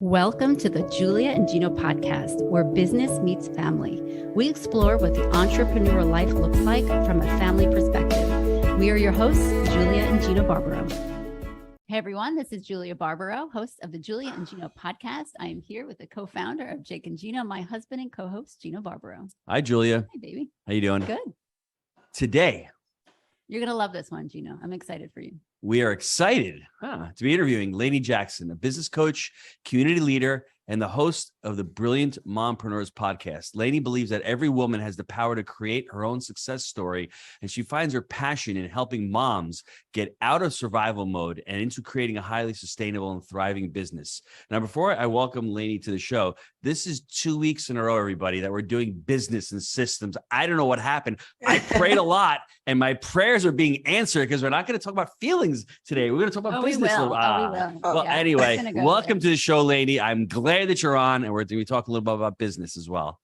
Welcome to the Julia and Gino podcast, where business meets family. We explore what the entrepreneur life looks like from a family perspective. We are your hosts, Julia and Gino Barbaro. Hey everyone, this is Julia Barbaro, host of the Julia and Gino podcast. I am here with the co-founder of Jake and Gino, my husband and co-host, Gino Barbaro. Hi, Julia. Hey, baby. How you doing? Good. Today, you're going to love this one, Gino. I'm excited for you. We are excited to be interviewing Lani Jackson, a business coach, community leader, and the host of the brilliant Mompreneurs podcast. Lani believes that every woman has the power to create her own success story, and she finds her passion in helping moms get out of survival mode and into creating a highly sustainable and thriving business. Now, before I welcome Lani to the show, this is 2 weeks in a row, everybody, that we're doing business and systems. I don't know what happened. I prayed a lot, and my prayers are being answered because we're not going to talk about feelings today. We're going to talk about business. We will. Well, yeah. Anyway, welcome to the show, Lani. I'm glad that you're on, and we're going to talk a little bit about business as well.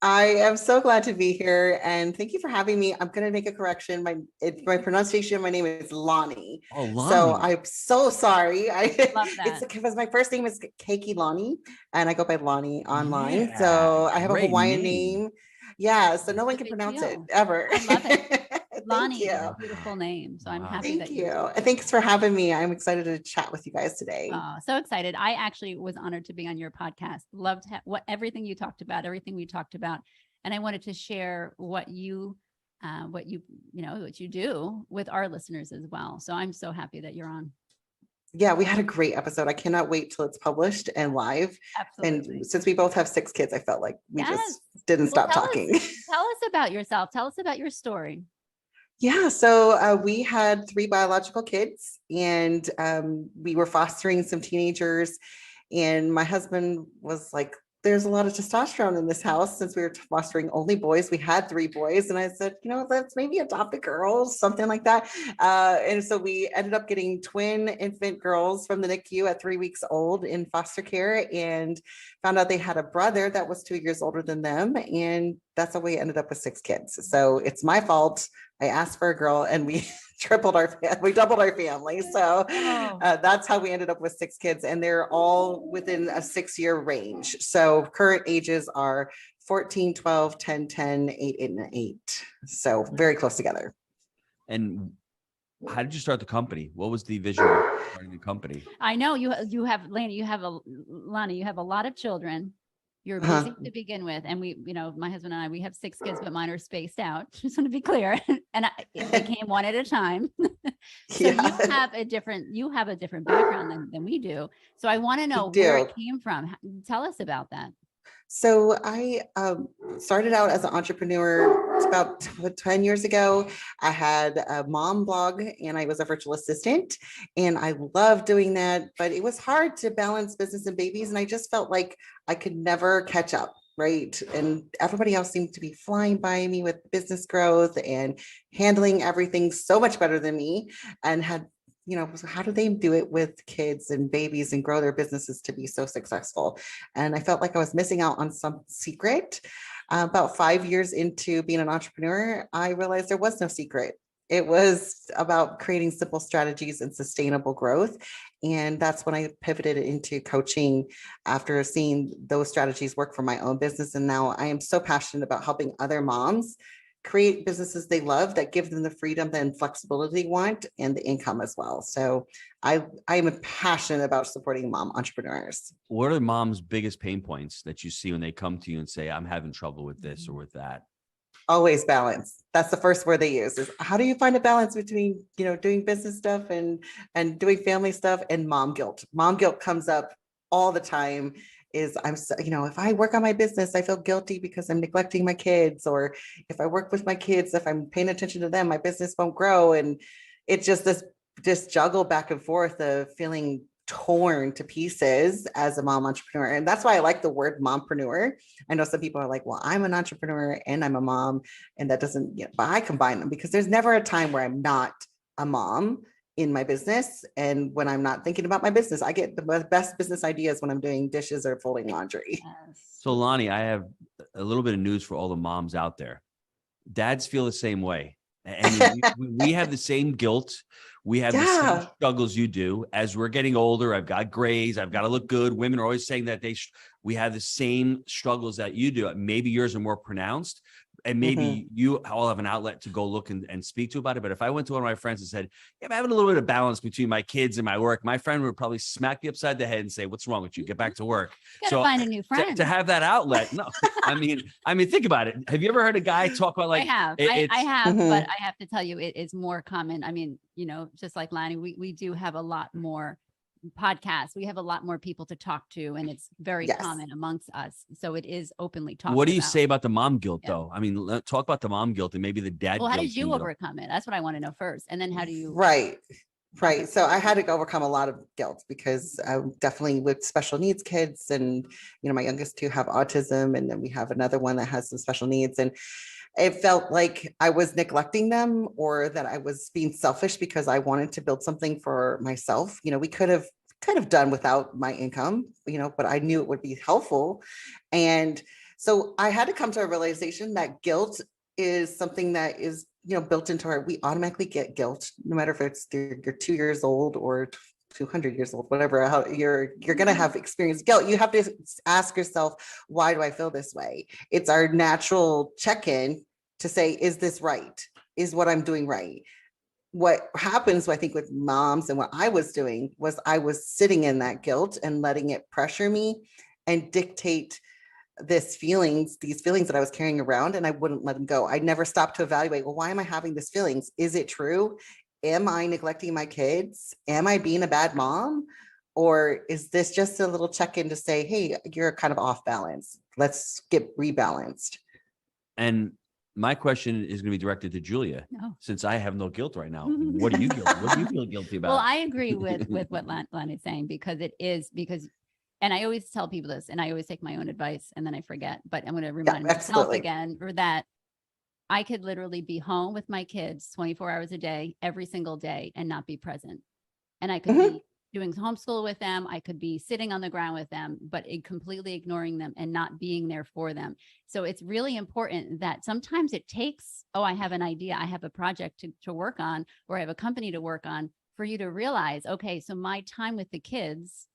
I am so glad to be here, and thank you for having me. I'm going to make a correction. My pronunciation of my name is Lani. Oh, Lani. So I'm so sorry. I love that. It's because my first name is Keiki Lani, and I go by Lani online. Yeah, so I have a Hawaiian name. Yeah, so no one can pronounce it ever. I love it. Lani is a beautiful name. So I'm happy that you. Thanks for having me. I'm excited to chat with you guys today. So excited. I actually was honored to be on your podcast. Loved everything you talked about, everything we talked about. And I wanted to share what you do with our listeners as well. So I'm so happy that you're on. Yeah, we had a great episode. I cannot wait till it's published and live. Absolutely. And since we both have 6 kids, I felt like we just didn't stop talking. Tell us about yourself. Tell us about your story. Yeah, so we had 3 biological kids, and we were fostering some teenagers. And my husband was like, there's a lot of testosterone in this house. Since we were fostering only boys, we had 3 boys. And I said, let's maybe adopt a girl, something like that. And so we ended up getting twin infant girls from the NICU at 3 weeks old in foster care, and found out they had a brother that was 2 years older than them. And that's how we ended up with 6 kids. So it's my fault. I asked for a girl, and we doubled our family. So that's how we ended up with 6 kids, and they're all within a 6-year range. So current ages are 14, 12, 10, 10, 8, and 8. So very close together. And how did you start the company? What was the vision of starting the company? I know you have, Lani, you have a lot of children. You're busy to begin with. And we, my husband and I, we have 6 kids, but mine are spaced out. Just want to be clear. And it came one at a time. So you have a different background than we do. So I want to know where it came from. Tell us about that. So I started out as an entrepreneur about 10 years ago. I had a mom blog, and I was a virtual assistant, and I loved doing that, but it was hard to balance business and babies. And I just felt like I could never catch up. Right. And everybody else seemed to be flying by me with business growth and handling everything so much better than me, and had how do they do it with kids and babies and grow their businesses to be so successful? And I felt like I was missing out on some secret. About 5 years into being an entrepreneur, I realized there was no secret. It was about creating simple strategies and sustainable growth. And that's when I pivoted into coaching after seeing those strategies work for my own business. And now I am so passionate about helping other moms create businesses they love that give them the freedom and flexibility they want, and the income as well. So I am passionate about supporting mom entrepreneurs. What are mom's biggest pain points that you see when they come to you and say, I'm having trouble with this or with that? Always balance. That's the first word they use, is how do you find a balance between, doing business stuff and doing family stuff and mom guilt? Mom guilt comes up all the time. If I work on my business, I feel guilty because I'm neglecting my kids, or if I work with my kids, if I'm paying attention to them, my business won't grow. And it's just this juggle back and forth of feeling torn to pieces as a mom entrepreneur. And that's why I like the word mompreneur. I know some people are like, well, I'm an entrepreneur and I'm a mom, and that doesn't, but I combine them because there's never a time where I'm not a mom in my business. And when I'm not thinking about my business, I get the best business ideas when I'm doing dishes or folding laundry. So Lani, I have a little bit of news for all the moms out there. Dads feel the same way. And we have the same guilt. We have the same struggles you do. As we're getting older, I've got grays. I've got to look good. Women are always saying that we have the same struggles that you do. Maybe yours are more pronounced. And maybe you all have an outlet to go look and speak to about it. But if I went to one of my friends and said, yeah, I'm having a little bit of balance between my kids and my work, my friend would probably smack me upside the head and say, what's wrong with you? Get back to work. So find a new friend. To have that outlet. No, I mean, think about it. Have you ever heard a guy talk about like, I have, but I have to tell you, it is more common. I mean, just like Lani, we do have a lot more podcasts. We have a lot more people to talk to, and it's very common amongst us. So it is openly talked about. What do you say about the mom guilt though? I mean, talk about the mom guilt and maybe the dad guilt. Well, how did you overcome it? That's what I want to know first. And then how do you? Right. So I had to overcome a lot of guilt because definitely with special needs kids, and, my youngest two have autism, and then we have another one that has some special needs. And it felt like I was neglecting them, or that I was being selfish because I wanted to build something for myself. We could have done without my income, but I knew it would be helpful. And so I had to come to a realization that guilt is something that is, built into we automatically get guilt, no matter if it's you're 2 years old or 200 years old, whatever, how you're going to have experienced guilt. You have to ask yourself, why do I feel this way? It's our natural check-in to say, is this right? Is what I'm doing right? What happens, I think, with moms, and what I was doing was I was sitting in that guilt and letting it pressure me and dictate these feelings that I was carrying around, and I wouldn't let them go. I never stopped to evaluate, well, why am I having these feelings? Is it true? Am I neglecting my kids? Am I being a bad mom? Or is this just a little check-in to say, hey, you're kind of off balance. Let's get rebalanced. And my question is going to be directed to Julia, since I have no guilt right now. What do you feel guilty about? Well, I agree with what Lani is saying, because and I always tell people this, and I always take my own advice and then I forget, but I'm going to remind myself again, or that I could literally be home with my kids 24 hours a day, every single day, and not be present. And I could be doing homeschool with them. I could be sitting on the ground with them, but completely ignoring them and not being there for them. So it's really important that sometimes it takes, I have an idea, I have a project to work on, or I have a company to work on, for you to realize, okay, so my time with the kids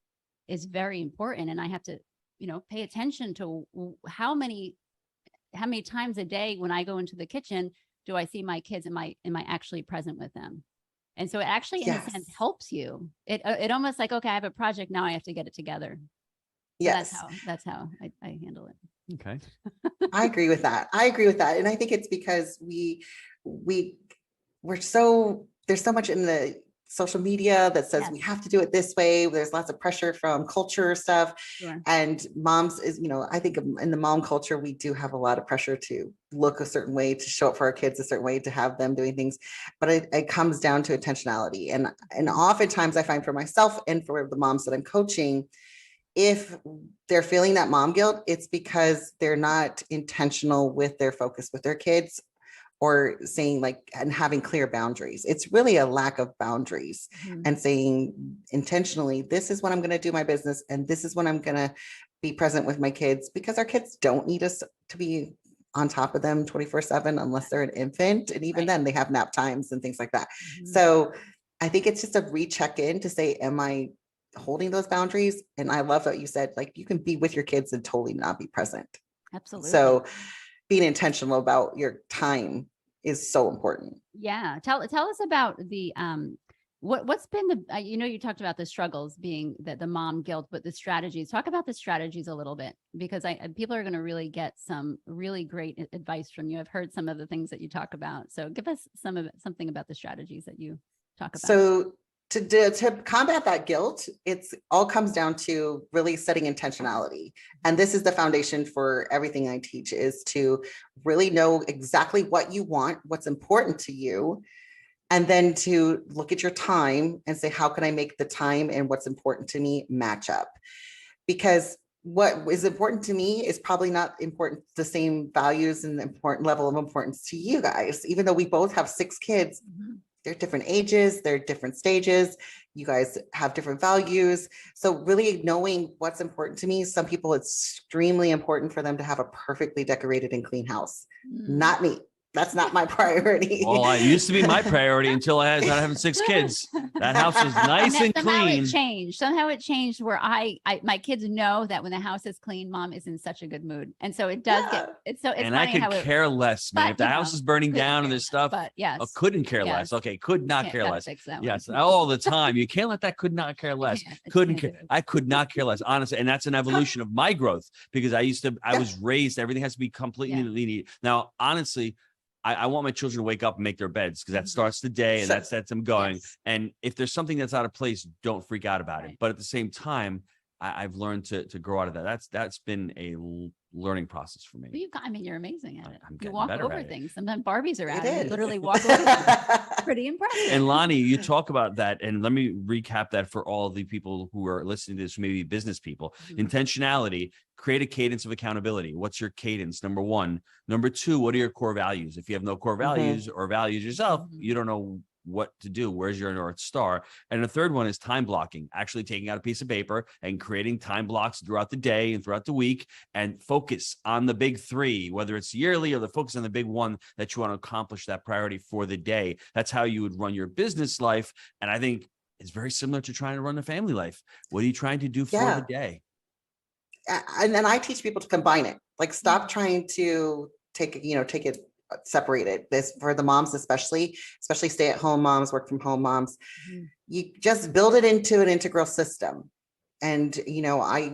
is very important. And I have to, pay attention to how many times a day when I go into the kitchen, do I see my kids? Am I actually present with them? And so it actually, in a sense, helps you. It almost like, okay, I have a project now, I have to get it together. Yes. So that's how I handle it. Okay. I agree with that. And I think it's because there's so much in the social media that says we have to do it this way. There's lots of pressure from culture stuff. Sure. And moms is, I think in the mom culture, we do have a lot of pressure to look a certain way, to show up for our kids a certain way, to have them doing things. But it comes down to intentionality. And oftentimes I find for myself and for the moms that I'm coaching, if they're feeling that mom guilt, it's because they're not intentional with their focus with their kids, or saying and having clear boundaries. It's really a lack of boundaries, and saying intentionally, this is when I'm going to do my business, and this is when I'm going to be present with my kids, because our kids don't need us to be on top of them 24/7 unless they're an infant. And even then they have nap times and things like that. So I think it's just a recheck in to say, am I holding those boundaries? And I love what you said, you can be with your kids and totally not be present. Absolutely. So being intentional about your time is so important. Yeah. Tell us about the, what's been the, you talked about the struggles being the mom guilt, but the strategies. Talk about the strategies a little bit, because people are going to really get some really great advice from you. I've heard some of the things that you talk about. So give us something about the strategies that you talk about. So to combat that guilt, it's all comes down to really setting intentionality. And this is the foundation for everything I teach, is to really know exactly what you want, what's important to you, and then to look at your time and say, how can I make the time and what's important to me match up? Because what is important to me is probably not important, the same values and the important level of importance to you guys, even though we both have 6 kids. They're different ages, they're different stages. You guys have different values. So really knowing what's important to me. Some people, it's extremely important for them to have a perfectly decorated and clean house. Not me. That's not my priority. Well, I used to be my priority until I started having 6 kids. That house was nice and clean. Somehow it changed where my kids know that when the house is clean, mom is in such a good mood. And so it does it's and funny I could care less, man. If the house is burning down and there's stuff, but yes, couldn't care less. Okay. Could not care less. Yes. All the time. You can't let that could not care less. I could not care less, honestly. And that's an evolution of my growth because I was raised, everything has to be completely neat. Now, honestly, I want my children to wake up and make their beds because that starts the day and that sets them going. Yes. And if there's something that's out of place, don't freak out about it. But at the same time, I've learned to grow out of that. That's been a learning process for me. You're amazing at it. You walk over things. Sometimes Barbies are out and you literally walk over things. Pretty impressive. And Lani, you talk about that. And let me recap that for all the people who are listening to this, maybe business people. Intentionality, create a cadence of accountability. What's your cadence? Number 1. Number 2, what are your core values? If you have no core values or values yourself, you don't know what to do. Where's your North Star? And the third one is time blocking, actually taking out a piece of paper and creating time blocks throughout the day and throughout the week and focus on the big 3, whether it's yearly or the focus on the big one that you want to accomplish that priority for the day. That's how you would run your business life. And I think it's very similar to trying to run a family life. What are you trying to do for the day? And then I teach people to combine it. Like stop trying to take it separated. This for the moms, especially stay-at-home moms, work from home moms. You just build it into an integral system. And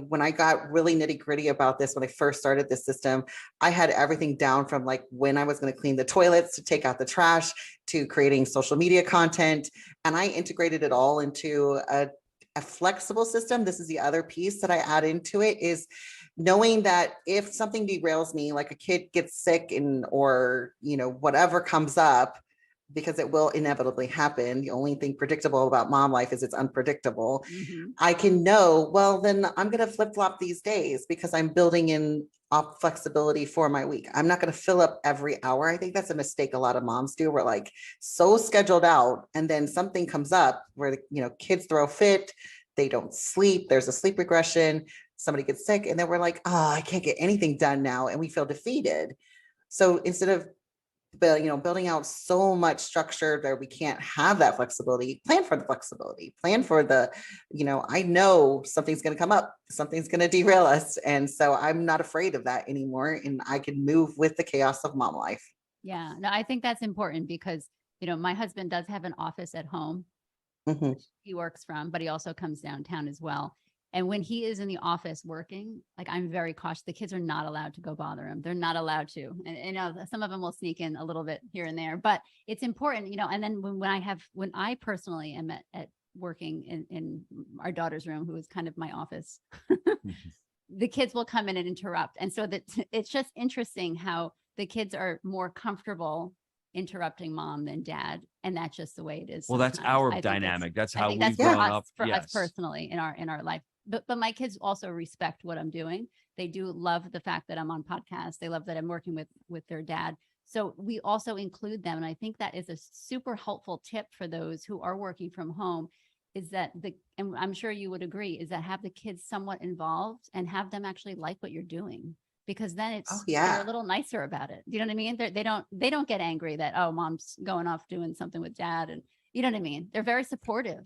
when I got really nitty-gritty about this, when I first started this system, I had everything down from like when I was going to clean the toilets to take out the trash to creating social media content, and I integrated it all into a flexible system. This is the other piece that I add into it, is knowing that if something derails me, like a kid gets sick or whatever comes up, because it will inevitably happen. The only thing predictable about mom life is it's unpredictable. I can know, well, then I'm going to flip-flop these days because I'm building in flexibility for my week. I'm not going to fill up every hour. I think that's a mistake a lot of moms do. We're like so scheduled out, and then something comes up where kids throw a fit, they don't sleep, there's a sleep regression, somebody gets sick, and then we're like, I can't get anything done now, and we feel defeated. So instead of building out so much structure that we can't have that flexibility, plan for the flexibility, plan for the, I know something's going to come up, something's going to derail us. And so I'm not afraid of that anymore. And I can move with the chaos of mom life. Yeah, no, I think that's important because, my husband does have an office at home. He works from, but he also comes downtown as well. And when he is in the office working, like I'm very cautious. The kids are not allowed to go bother him. They're not allowed to. And some of them will sneak in a little bit here and there, but it's important, and then when I personally am at working in our daughter's room, who is kind of my office, the kids will come in and interrupt. And so that it's just interesting how the kids are more comfortable interrupting mom than dad. And that's just the way it is. Well, that's our dynamic. That's how we've grown up. For us personally in our life. But my kids also respect what I'm doing. They do love the fact that I'm on podcasts. They love that I'm working with their dad. So we also include them. And I think that is a super helpful tip for those who are working from home, is that and I'm sure you would agree, is that have the kids somewhat involved and have them actually like what you're doing, because then they're a little nicer about it. You know what I mean? They don't get angry that, oh, mom's going off doing something with dad. And you know what I mean? They're very supportive.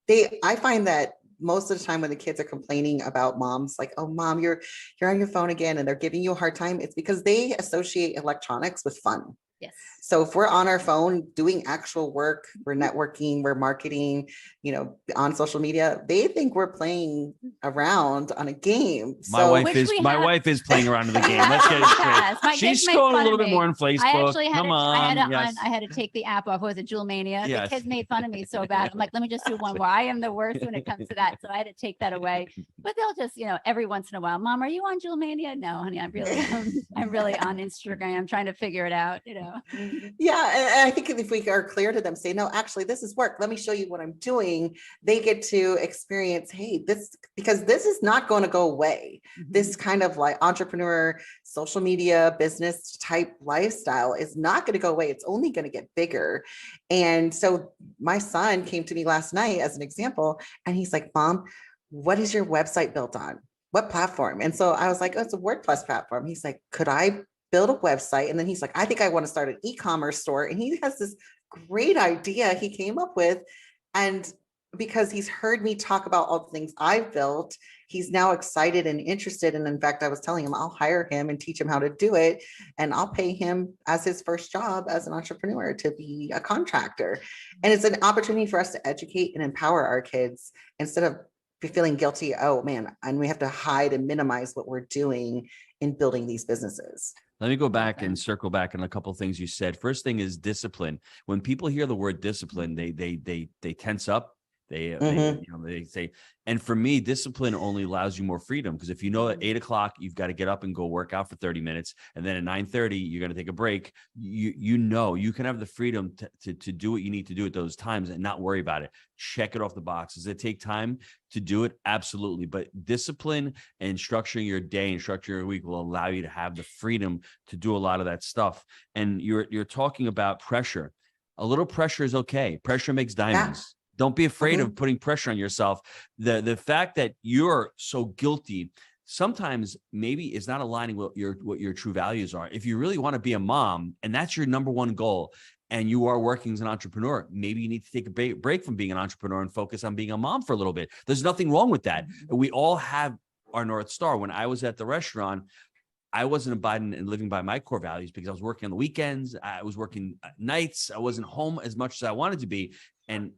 I find that most of the time when the kids are complaining about moms, like, oh, mom, you're on your phone again, and they're giving you a hard time, it's because they associate electronics with fun. Yes. So if we're on our phone doing actual work, we're networking, we're marketing, on social media, they think we're playing around on a game. My wife is playing around in the game. Let's get it straight. She's scrolling a little bit more on Facebook. I had to take the app off. What was it, Jewel Mania? Yes. The kids made fun of me so bad. I'm like, let me just do one more. I am the worst when it comes to that. So I had to take that away. But they'll just, every once in a while, Mom, are you on Jewel Mania? No, honey, I'm really on Instagram trying to figure it out, Yeah. And I think if we are clear to them, say, no, actually, this is work. Let me show you what I'm doing. They get to experience, hey, because this is not going to go away. This kind of like entrepreneur, social media, business type lifestyle is not going to go away. It's only going to get bigger. And so my son came to me last night as an example, and he's like, Mom, what is your website built on? What platform? And so I was like, oh, it's a WordPress platform. He's like, could I build a website. And then he's like, I think I want to start an e-commerce store. And he has this great idea he came up with. And because he's heard me talk about all the things I've built, he's now excited and interested. And in fact, I was telling him I'll hire him and teach him how to do it. And I'll pay him as his first job as an entrepreneur to be a contractor. And it's an opportunity for us to educate and empower our kids instead of feeling guilty. Oh man, and we have to hide and minimize what we're doing in building these businesses. Let me go back and circle back on a couple of things you said. First thing is discipline. When people hear the word discipline, they tense up. They say, and for me, discipline only allows you more freedom, because if you know at 8 o'clock, you've got to get up and go work out for 30 minutes. And then at 9:30, you're going to take a break. You know, you can have the freedom to do what you need to do at those times and not worry about it. Check it off the box. Does it take time to do it? Absolutely. But discipline and structuring your day and structuring your week will allow you to have the freedom to do a lot of that stuff. And you're talking about pressure. A little pressure is okay. Pressure makes diamonds. Yeah. Don't be afraid of putting pressure on yourself. The fact that you're so guilty sometimes maybe is not aligning with what your true values are. If you really want to be a mom and that's your number one goal, and you are working as an entrepreneur, maybe you need to take a break from being an entrepreneur and focus on being a mom for a little bit. There's nothing wrong with that. We all have our North Star. When I was at the restaurant, I wasn't abiding and living by my core values because I was working on the weekends. I was working nights. I wasn't home as much as I wanted to be. And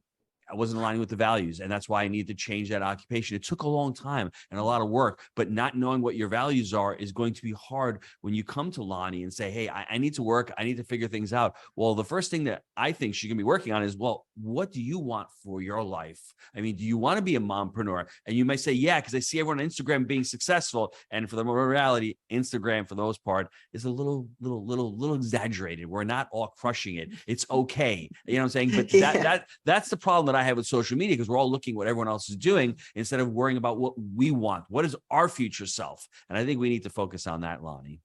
I wasn't aligning with the values. And that's why I needed to change that occupation. It took a long time and a lot of work, but not knowing what your values are is going to be hard when you come to Lani and say, hey, I need to work. I need to figure things out. Well, the first thing that I think she can be working on is, well, what do you want for your life? I mean, do you want to be a mompreneur? And you might say, yeah, because I see everyone on Instagram being successful. And for the reality, Instagram, for the most part, is a little exaggerated. We're not all crushing it. It's okay. You know what I'm saying? But that's the problem that I have with social media, because we're all looking what everyone else is doing instead of worrying about what we want. What is our future self? And I think we need to focus on that, Lani.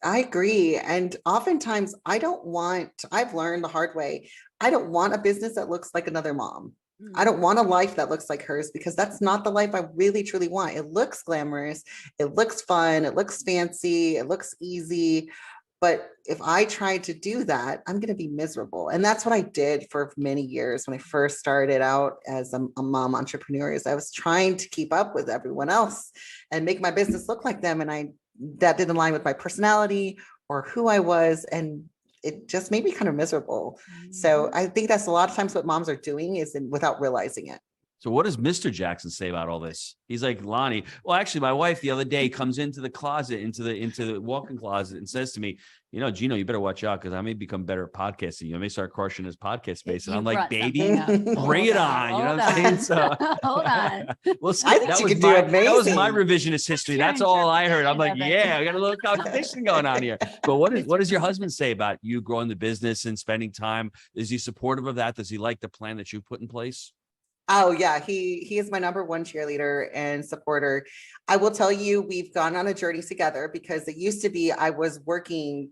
I agree. And oftentimes I've learned the hard way, I don't want a business that looks like another mom. I don't want a life that looks like hers, because that's not the life I really truly want. It looks glamorous. It looks fun. It looks fancy. It looks easy. But if I tried to do that, I'm going to be miserable. And that's what I did for many years when I first started out as a mom entrepreneur. Is I was trying to keep up with everyone else and make my business look like them. And that didn't align with my personality or who I was. And it just made me kind of miserable. So I think that's a lot of times what moms are doing is without realizing it. So what does Mr. Jackson say about all this? He's like, Lani, well, actually, my wife the other day comes into the closet, into the walk-in closet, and says to me, you know, Gino, you better watch out, because I may become better at podcasting. I may start crushing this podcast space. And I'm like, baby, bring it on. You know what I'm saying? So hold on. Well, see, I think you could do amazing. That was my revisionist history. That's all I heard. I'm like, yeah, I got a little competition going on here. But what does your husband say about you growing the business and spending time? Is he supportive of that? Does he like the plan that you put in place? Oh yeah, he is my number one cheerleader and supporter. I will tell you, we've gone on a journey together, because it used to be I was working,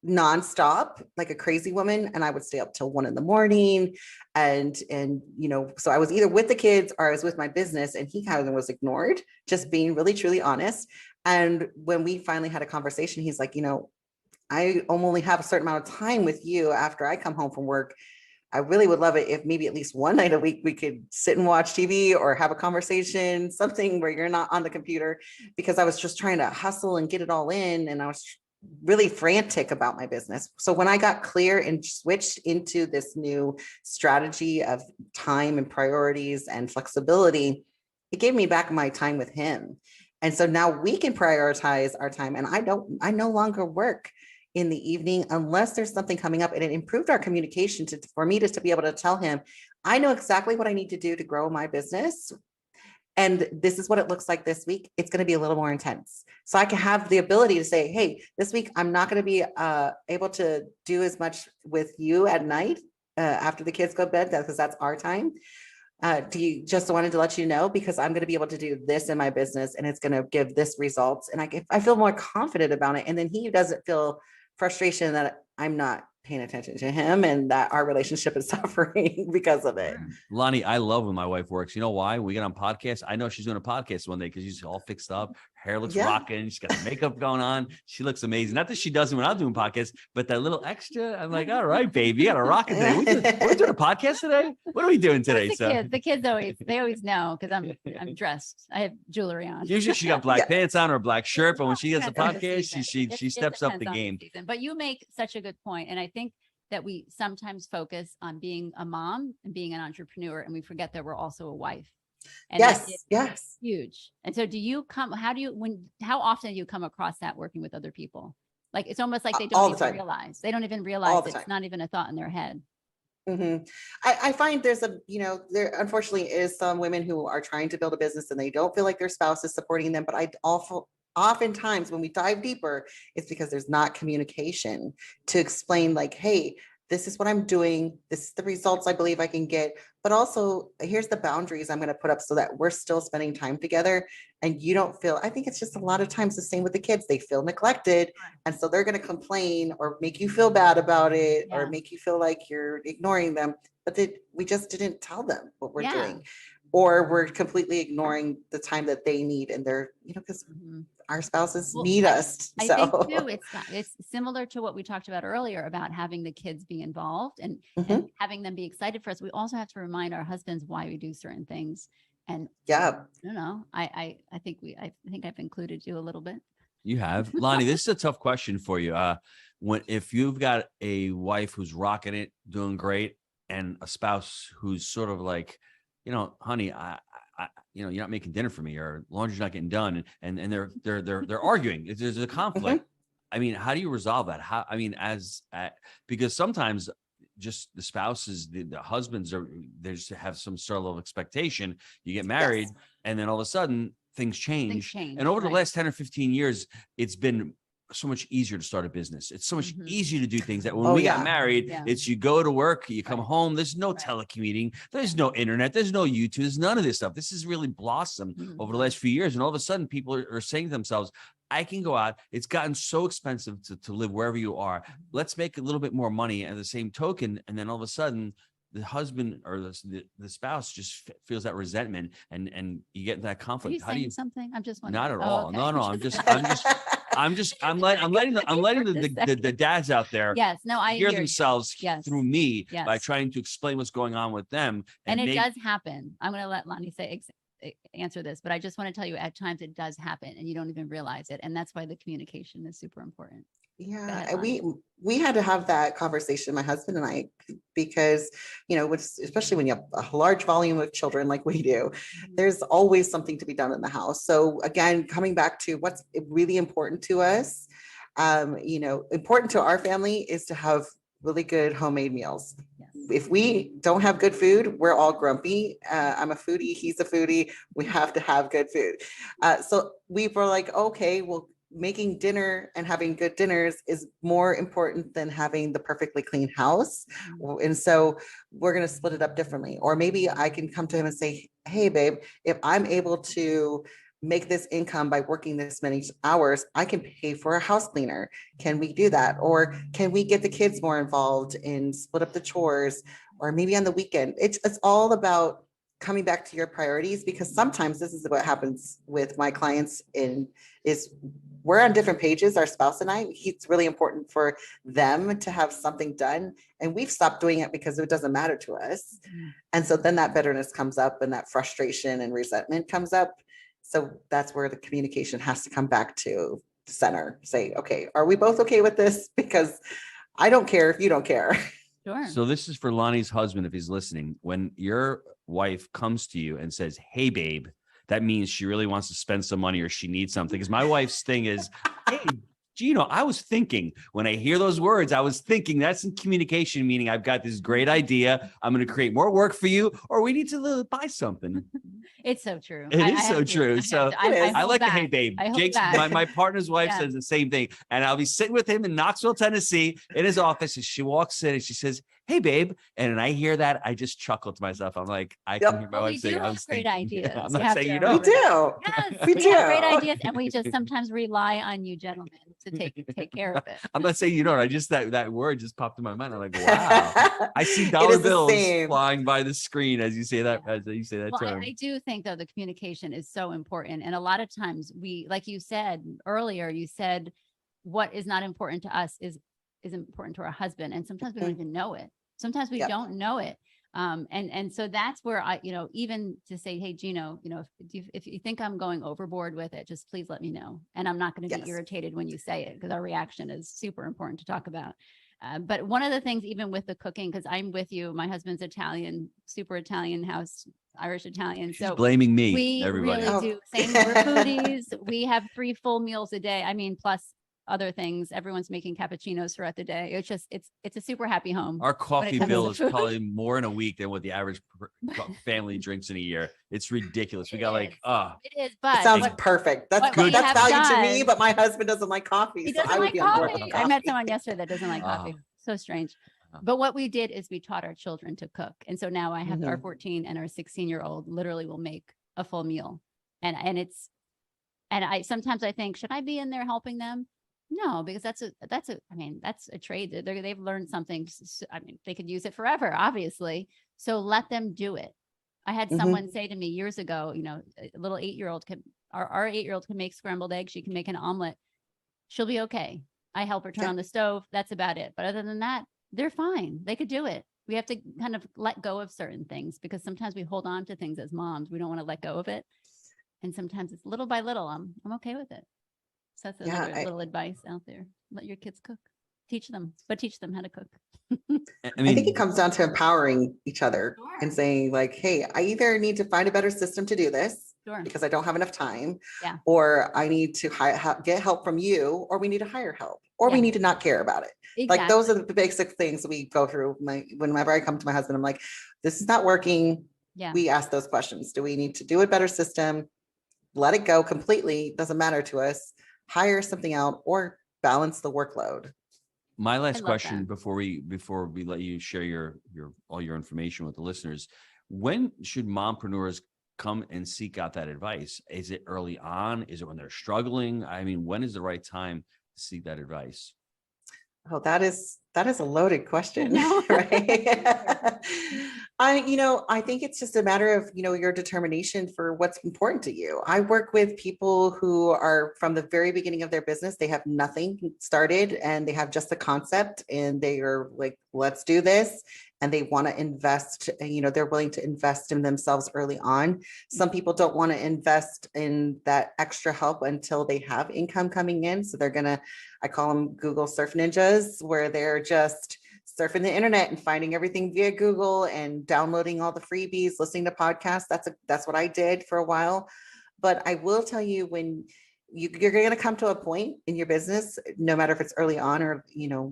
nonstop like a crazy woman, and I would stay up till 1 a.m. and so I was either with the kids or I was with my business, and he kind of was ignored, just being really truly honest. And when we finally had a conversation, he's like, I only have a certain amount of time with you after I come home from work. I really would love it if maybe at least one night a week we could sit and watch TV or have a conversation, something where you're not on the computer, because I was just trying to hustle and get it all in. And I was really frantic about my business. So when I got clear and switched into this new strategy of time and priorities and flexibility, it gave me back my time with him. And so now we can prioritize our time. And I no longer work in the evening unless there's something coming up. And it improved our communication for me to be able to tell him, I know exactly what I need to do to grow my business. And this is what it looks like this week. It's going to be a little more intense. So I can have the ability to say, hey, this week, I'm not going to be able to do as much with you at night after the kids go to bed, because that's our time. Do you just wanted to let you know, because I'm going to be able to do this in my business and it's going to give this results. And I feel more confident about it. And then he doesn't feel frustration that I'm not paying attention to him, and that our relationship is suffering because of it. Lani, I love when my wife works. You know why? We get on podcasts. I know she's doing a podcast one day because she's all fixed up. Hair looks rocking. She's got the makeup going on. She looks amazing. Not that she doesn't when I'm doing podcasts, but that little extra, I'm like, all right, baby, you got to rock it today. We're doing a podcast today. What are we doing today? The kids always know because I'm dressed. I have jewelry on. Usually she got black pants on or a black shirt, but when she gets a podcast, she steps up the game. But you make such a good point, and I think that we sometimes focus on being a mom and being an entrepreneur, and we forget that we're also a wife. And yes, huge. And so how often do you come across that working with other people? Like, it's almost like they don't even realize. They don't even realize it's not even a thought in their head. Mm-hmm. I find there's there unfortunately is some women who are trying to build a business and they don't feel like their spouse is supporting them. But oftentimes when we dive deeper, it's because there's not communication to explain, like, hey, this is what I'm doing. This is the results I believe I can get. But also, here's the boundaries I'm going to put up so that we're still spending time together. And you don't feel, I think it's just a lot of times the same with the kids. They feel neglected. And so they're going to complain or make you feel bad about it or make you feel like you're ignoring them. But we just didn't tell them what we're doing. Or we're completely ignoring the time that they need. And they're, because our spouses need us. I think too, it's similar to what we talked about earlier about having the kids be involved and having them be excited for us. We also have to remind our husbands why we do certain things. And I don't know. I think I've included you a little bit. You have. Lani, this is a tough question for you. If you've got a wife who's rocking it, doing great, and a spouse who's sort of like, honey, you're not making dinner for me, or laundry's not getting done, and they're arguing. There's a conflict. I mean, how do you resolve that? Because sometimes just the spouses, the husbands they just have some sort of expectation. You get married, and then all of a sudden things change. And over the last 10 or 15 years, it's been so much easier to start a business. It's so much easier to do things that when we got married, it's you go to work, you come home, there's no telecommuting, there's no internet, there's no YouTube, there's none of this stuff. This has really blossomed over the last few years. And all of a sudden people are saying to themselves, I can go out. It's gotten so expensive to live wherever you are. Let's make a little bit more money at the same token. And then all of a sudden the husband or the spouse just feels that resentment and you get that conflict. How do you something? I'm just wondering. Not at all. Okay. No. I'm letting the dads out there hear themselves through me by trying to explain what's going on with them. And it does happen. I'm going to let Lani answer this, but I just want to tell you at times it does happen and you don't even realize it. And that's why the communication is super important. Yeah, and we had to have that conversation, my husband and I, because, especially when you have a large volume of children like we do, there's always something to be done in the house. So again, coming back to what's really important to us, important to our family is to have really good homemade meals. Yes. If we don't have good food, we're all grumpy. I'm a foodie, he's a foodie. We have to have good food. So we were like, okay, well, making dinner and having good dinners is more important than having the perfectly clean house. And so we're going to split it up differently. Or maybe I can come to him and say, hey, babe, if I'm able to make this income by working this many hours, I can pay for a house cleaner. Can we do that? Or can we get the kids more involved and split up the chores? Or maybe on the weekend, it's all about coming back to your priorities, because sometimes this is what happens with my clients is we're on different pages, our spouse and I. It's really important for them to have something done, and we've stopped doing it because it doesn't matter to us. And so then that bitterness comes up and that frustration and resentment comes up. So that's where the communication has to come back to the center. Say, okay, are we both okay with this? Because I don't care if you don't care. Sure. So this is for Lani's husband, if he's listening. When your wife comes to you and says, hey, babe, that means she really wants to spend some money or she needs something. Because my wife's thing is, hey, Gino, I was thinking, when I hear those words, I was thinking that's in communication, meaning I've got this great idea. I'm going to create more work for you, or we need to buy something. It's so true. It is so true. So I like the hey, babe. Jake's, my partner's wife says the same thing. And I'll be sitting with him in Knoxville, Tennessee, in his office. And she walks in and she says, hey babe. And I hear that, I just chuckle to myself. I'm like, I can hear my Well, we wife do saying, I have was great thinking, ideas. I'm You not have saying to you We don't. do. Yes, We we have great do. ideas, and we just sometimes rely on you gentlemen to take care of it. I'm not saying you don't. I just that word just popped in my mind. I'm like, wow. I see It dollar is the bills same. flying by the screen as you say that, Yeah. as you say that Well, term. I do think though the communication is so important, and a lot of times we, like you said earlier, you said what is not important to us is important to our husband, and sometimes we don't even know it. Sometimes we Yep. don't know it. And so that's where I, even to say, hey, Gino, if you think I'm going overboard with it, just please let me know. And I'm not going to be Yes. irritated when you say it, because our reaction is super important to talk about. But one of the things, even with the cooking, because I'm with you, my husband's Italian, super Italian house, Irish Italian. She's So blaming me, we everybody. really Oh. do. Same, we're foodies. We have 3 full meals a day. I mean, plus other things. Everyone's making cappuccinos throughout the day. It's just, it's a super happy home. Our coffee comes bill to is food. probably more in a week than what the average family drinks in a year. It's ridiculous. We got like, It is, It but sounds what perfect. That's what we that's have value to me, done- but my husband doesn't like coffee. he So doesn't I would like be on board with coffee. coffee. I met someone yesterday that doesn't like coffee. Oh. So strange. Uh-huh. But what we did is we taught our children to cook. And so now I have our Mhm. 14 and our 16-year-old literally will make a full meal. And I sometimes I think, should I be in there helping them? No, because that's a trade. They've learned something. I mean, they could use it forever, obviously. So let them do it. I had Mhm. someone say to me years ago, a little 8-year-old our 8-year-old can make scrambled eggs. She can make an omelet. She'll be okay. I help her turn Yeah. on the stove. That's about it. But other than that, they're fine. They could do it. We have to kind of let go of certain things, because sometimes we hold on to things as moms. We don't want to let go of it. And sometimes it's little by little. I'm okay with it. So that's Yeah, another little advice out there. Let your kids cook. Teach them how to cook. I I mean, think it comes down to empowering each other and Sure. saying like, hey, I either need to find a better system to do this Sure. because I don't have enough time, Yeah. or I need to get help from you, or we need to hire help, or we Yeah. need to not care about it. Exactly. Like those are the basic things we go through. Whenever I come to my husband, I'm like, this is not working. Yeah. We ask those questions. Do we need to do a better system? Let it go completely. Doesn't matter to us. Hire something out or balance the workload. my I last love question that. before we let you share your all your information with the listeners, when should mompreneurs come and seek out that advice? Is it early on? Is it when they're struggling? I mean, when is the right time to seek that advice? Oh, that is a loaded question, know. right? I think it's just a matter of, your determination for what's important to you. I work with people who are from the very beginning of their business. They have nothing started and they have just the concept and they are like, let's do this. And they want to invest, they're willing to invest in themselves early on. Some people don't want to invest in that extra help until they have income coming in. So I call them Google surf ninjas, where they're just surfing the internet and finding everything via Google and downloading all the freebies, listening to podcasts. That's what I did for a while. But I will tell you, when you're going to come to a point in your business, no matter if it's early on or,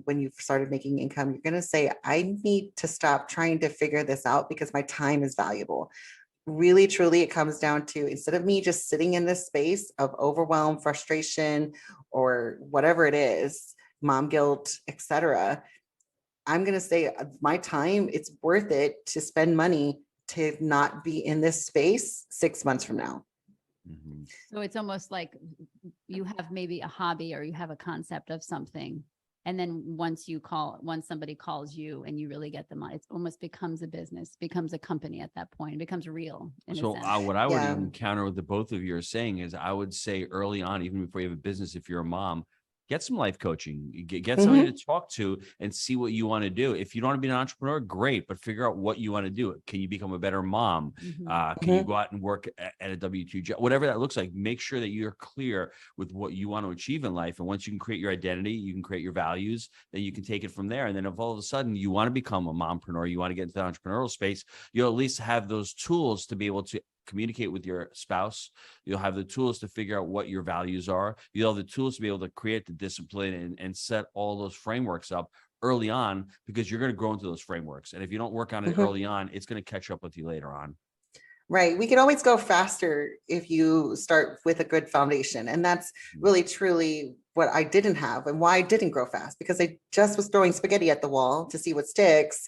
when you've started making income, you're going to say, I need to stop trying to figure this out because my time is valuable. Really, truly, it comes down to, instead of me just sitting in this space of overwhelm, frustration, or whatever it is, mom guilt, etc., I'm going to say my time, it's worth it to spend money to not be in this space 6 months from now. Mm-hmm. So it's almost like you have maybe a hobby or you have a concept of something. And then once somebody calls you and you really get them on, it almost becomes a business, becomes a company at that point. It becomes real. So what I would even counter what the both of you are saying is, I would say early on, even before you have a business, if you're a mom, get some life coaching, get somebody to talk to and see what you want to do. If you don't want to be an entrepreneur, great, but figure out what you want to do. Can you become a better mom? Can you go out and work at a W-2 job? Whatever that looks like, make sure that you're clear with what you want to achieve in life. And once you can create your identity, you can create your values, then you can take it from there. And then if all of a sudden you want to become a mompreneur, you want to get into the entrepreneurial space, you'll at least have those tools to be able to communicate with your spouse. You'll have the tools to figure out what your values are. You'll have the tools to be able to create the discipline and set all those frameworks up early on, because you're going to grow into those frameworks. And if you don't work on it early on, it's going to catch up with you later on. Right. We can always go faster if you start with a good foundation. And that's really, truly what I didn't have and why I didn't grow fast, because I just was throwing spaghetti at the wall to see what sticks.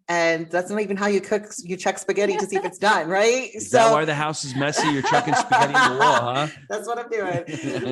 And that's not even how you cook. You check spaghetti to see if it's done, right? Is that why the house is messy? You're chucking spaghetti in the wall, huh? That's what I'm doing.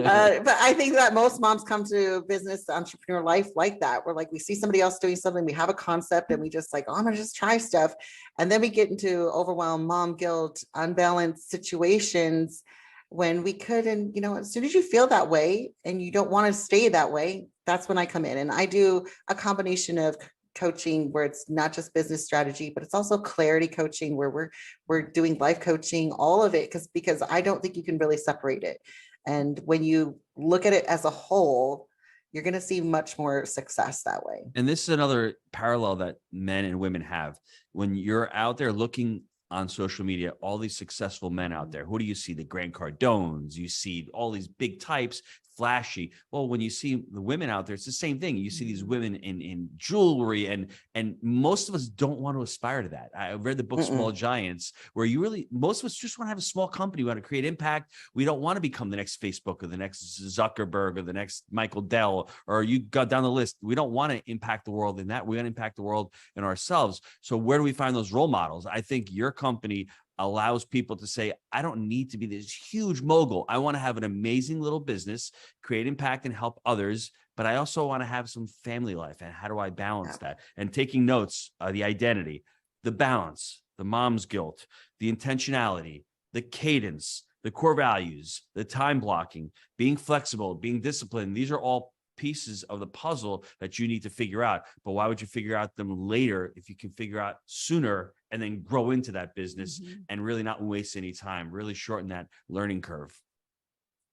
But I think that most moms come to business, entrepreneur life like that. We're like, we see somebody else doing something, we have a concept and we just like, oh, I'm gonna just try stuff. And then we get into overwhelm, mom guilt, unbalanced situations when we could. And, you know, as soon as you feel that way and you don't want to stay that way, that's when I come in. And I do a combination of coaching where it's not just business strategy, but it's also clarity coaching where we're doing life coaching, all of it, because I don't think you can really separate it. And when you look at it as a whole, you're going to see much more success that way. And this is another parallel that men and women have. When you're out there looking on social media, all these successful men out there, who do you see? The Grant Cardones, you see all these big types, flashy. Well, when you see the women out there, it's the same thing. You see these women in jewelry, and most of us don't want to aspire to that. I read the book Small Giants, where most of us just want to have a small company. We want to create impact. We don't want to become the next Facebook or the next Zuckerberg or the next Michael Dell, or you got down the list. We don't want to impact the world in that. We want to impact the world in ourselves. So where do we find those role models? I think your company allows people to say, I don't need to be this huge mogul. I want to have an amazing little business, create impact and help others, but I also want to have some family life. And how do I balance that? And taking notes, the identity, the balance, the mom's guilt, the intentionality, the cadence, the core values, the time blocking, being flexible, being disciplined. These are all pieces of the puzzle that you need to figure out. But why would you figure out them later if you can figure out sooner and then grow into that business and really not waste any time, really shorten that learning curve?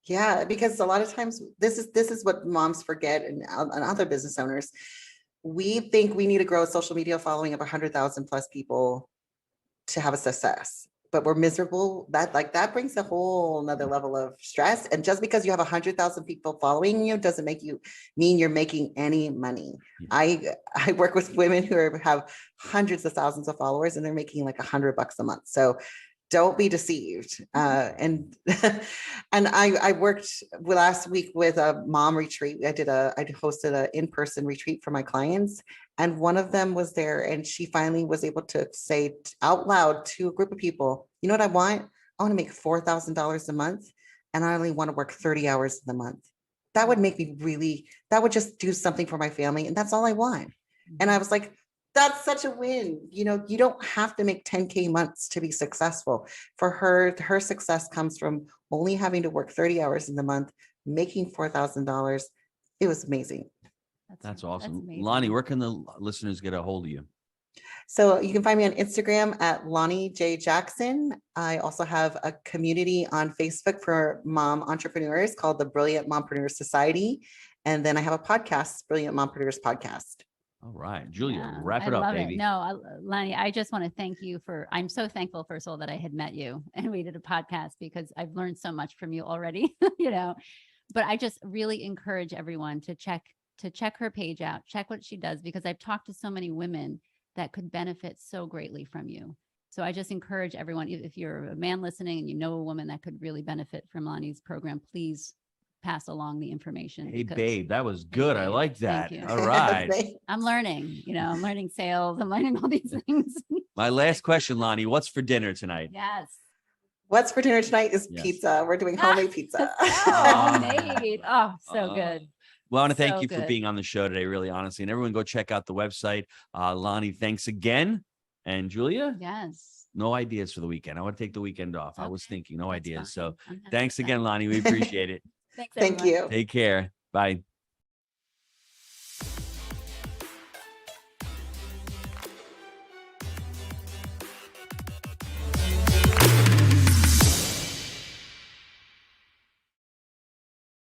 Yeah, because a lot of times this is what moms forget, and other business owners. We think we need to grow a social media following of 100,000 plus people to have a success, but we're miserable. That brings a whole nother level of stress. And just because you have 100,000 people following you doesn't mean you're making any money. I work with women who have hundreds of thousands of followers and they're making like $100 a month. So don't be deceived. And I worked last week with a mom retreat. I hosted an in-person retreat for my clients. And one of them was there, and she finally was able to say out loud to a group of people, you know what I want? I want to make $4,000 a month, and I only want to work 30 hours in the month. That would make me that would just do something for my family. And that's all I want. And I was like, that's such a win. You know, you don't have to make 10K months to be successful. For her success comes from only having to work 30 hours in the month, making $4,000. It was amazing. That's awesome. Lani, where can the listeners get a hold of you? So you can find me on Instagram at Lani J. Jackson. I also have a community on Facebook for mom entrepreneurs called the Brilliant Mompreneurs Society. And then I have a podcast, Brilliant Mompreneurs Podcast. All right, Julia, wrap it up, baby. No, Lani, I just want to thank you I'm so thankful, first of all, that I had met you and we did a podcast, because I've learned so much from you already, you know, but I just really encourage everyone to check her page out, check what she does, because I've talked to so many women that could benefit so greatly from you. So I just encourage everyone, if you're a man listening and you know a woman that could really benefit from Lani's program, please pass along the information. Hey, babe, that was good. I like that. Thank you. All right. I'm learning, I'm learning sales. I'm learning all these things. My last question, Lani, what's for dinner tonight? Yes. What's for dinner tonight is pizza. We're doing homemade pizza. Homemade. Oh, so good. Well, I want to thank you for being on the show today, really, honestly. And everyone go check out the website. Lani, thanks again. And Julia? Yes. No ideas for the weekend. I want to take the weekend off. Okay. I was thinking no ideas. Fine. So thanks again, Lani. We appreciate it. Thanks, Thank you. Take care. Bye.